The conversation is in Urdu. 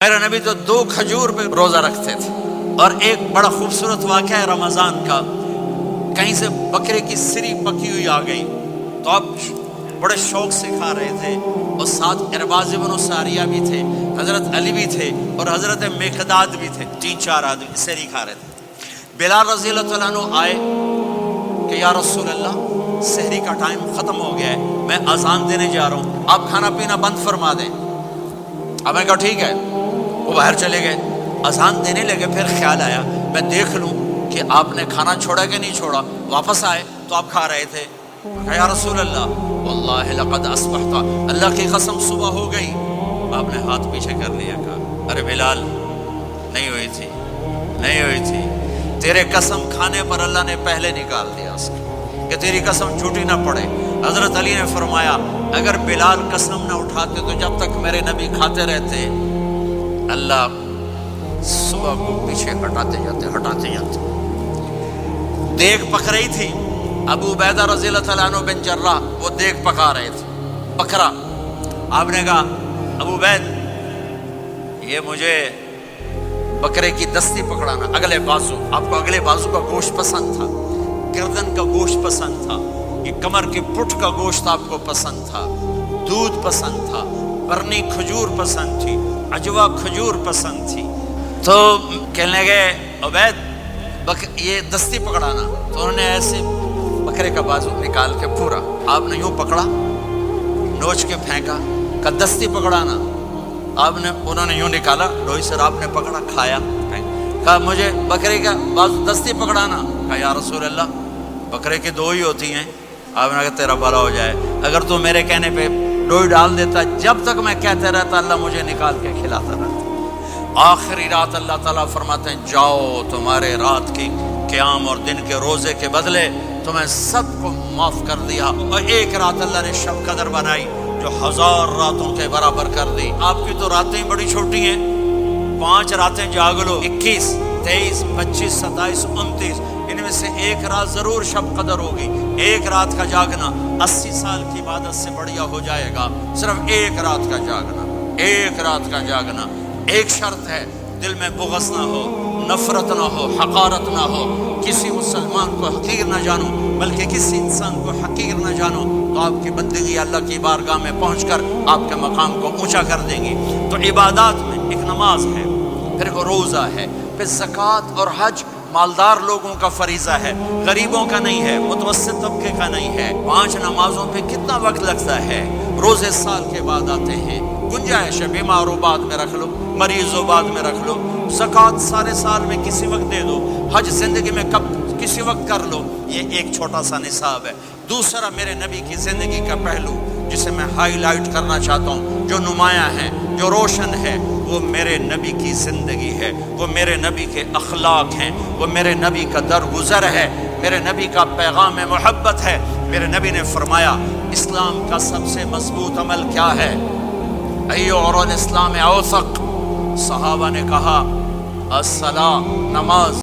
میرے نبی تو 2 کھجور پہ روزہ رکھتے تھے۔ اور ایک بڑا خوبصورت واقعہ ہے رمضان کا، کہیں سے بکرے کی سری پکی ہوئی آ گئی تو آپ بڑے شوق سے کھا رہے تھے، اور ساتھ ارباز بن ساریہ بھی تھے، حضرت علی بھی تھے اور حضرت مقداد بھی تھے، 3-4 آدمی سری کھا رہے تھے۔ بلال رضی اللہ تعالیٰ عنہ آئے کہ یا رسول اللہ سحری کا ٹائم ختم ہو گیا ہے، میں اذان دینے جا رہا ہوں، آپ کھانا پینا بند فرما دیں۔ اب میں کہا ٹھیک ہے، وہ باہر چلے گئے، اذان دینے لگے، پھر خیال آیا میں دیکھ لوں کہ آپ نے کھانا چھوڑا کہ نہیں چھوڑا۔ واپس آئے تو آپ کھا رہے تھے۔ یا رسول اللہ واللہ لقد اصبحت، اللہ کی قسم صبح ہو گئی۔ آپ نے ہاتھ پیچھے کر لیا، کہا ارے بلال نہیں ہوئی تھی، نہیں ہوئی تھی، تیرے قسم کھانے پر اللہ نے پہلے نکال دیا اس کو کہ تیری قسم جھوٹی نہ پڑے۔ حضرت علی نے فرمایا اگر بلال قسم نہ اٹھاتے تو جب تک میرے نبی کھاتے رہتے اللہ صبح کو پیچھے ہٹاتے جاتے۔ دیگ پک رہی تھی، ابو عبیدہ رضی اللہ تعالیٰ عنہ بن جراح وہ دیگ پکا رہے تھے، بکرا۔ آپ نے کہا ابو عبید یہ مجھے بکرے کی دستی پکڑانا، اگلے بازو، آپ کو اگلے بازو کا گوشت پسند تھا، گردن کا گوشت پسند تھا، یہ کمر کی پٹھ کا گوشت آپ کو پسند تھا، دودھ پسند تھا، برنی کھجور پسند تھی، عجوا کھجور پسند تھی۔ تو کہنے لگے عبید یہ دستی پکڑانا، تو انہوں نے ایسے بکرے کا بازو نکال کے پورا آپ نے یوں پکڑا، نوچ کے پھینکا، کہ دستی پکڑانا۔ انہوں نے یوں نکالا لوئی سر، آپ نے پکڑا، کھایا، کہا مجھے بکرے کا بازو دستی پکڑانا۔ کہا یا رسول اللہ بکرے کی 2 ہی ہوتی ہیں۔ آپ نے کہا تیرا بھلا ہو جائے، اگر تو میرے کہنے پہ ڈوئی ڈال دیتا، جب تک میں کہتے رہتا اللہ مجھے نکال کے کھلاتا رہتا۔ آخری رات اللہ تعالیٰ فرماتے ہیں جاؤ تمہارے رات کی قیام اور دن کے روزے کے بدلے تمہیں سب کو معاف کر دیا، اور ایک رات اللہ نے شب قدر بنائی جو 1000 راتوں کے برابر کر دی۔ آپ کی تو راتیں بڑی چھوٹی ہیں، 5 راتیں جاگ لو، 21، 23، 25، 27، 29، ان میں سے ایک رات ضرور شب قدر ہوگی۔ ایک رات کا جاگنا 80 سال کی عبادت سے بڑھیا ہو جائے گا، صرف ایک رات کا جاگنا، ایک رات کا جاگنا۔ ایک شرط ہے، دل میں بغض نہ ہو، نفرت نہ ہو، حقارت نہ ہو، کسی مسلمان کو حقیر نہ جانو بلکہ کسی انسان کو حقیر نہ جانو، تو آپ کی بندگی اللہ کی بارگاہ میں پہنچ کر آپ کے مقام کو اونچا کر دیں گی۔ تو عبادات میں ایک نماز ہے، پھر ایک روزہ ہے، پھر زکوٰۃ اور حج مالدار لوگوں کا فریضہ ہے، غریبوں کا نہیں ہے، متوسط طبقے کا نہیں ہے۔ 5 نمازوں پہ کتنا وقت لگتا ہے؟ روزے سال کے بعد آتے ہیں، گنجائش ہے، بیمار و بعد میں رکھ لو، مریض و بعد میں رکھ لو، زکوٰۃ سارے سال میں کسی وقت دے دو، حج زندگی میں کب کسی وقت کر لو۔ یہ ایک چھوٹا سا نصاب ہے۔ دوسرا میرے نبی کی زندگی کا پہلو جسے میں ہائی لائٹ کرنا چاہتا ہوں، جو نمایاں ہے، جو روشن ہے، وہ میرے نبی کی زندگی ہے، وہ میرے نبی کے اخلاق ہیں، وہ میرے نبی کا درگزر ہے، میرے نبی کا پیغام محبت ہے۔ میرے نبی نے فرمایا اسلام کا سب سے مضبوط عمل کیا ہے؟ ایو اور الاسلام اوثق، صحابہ نے کہا الصلاۃ، نماز۔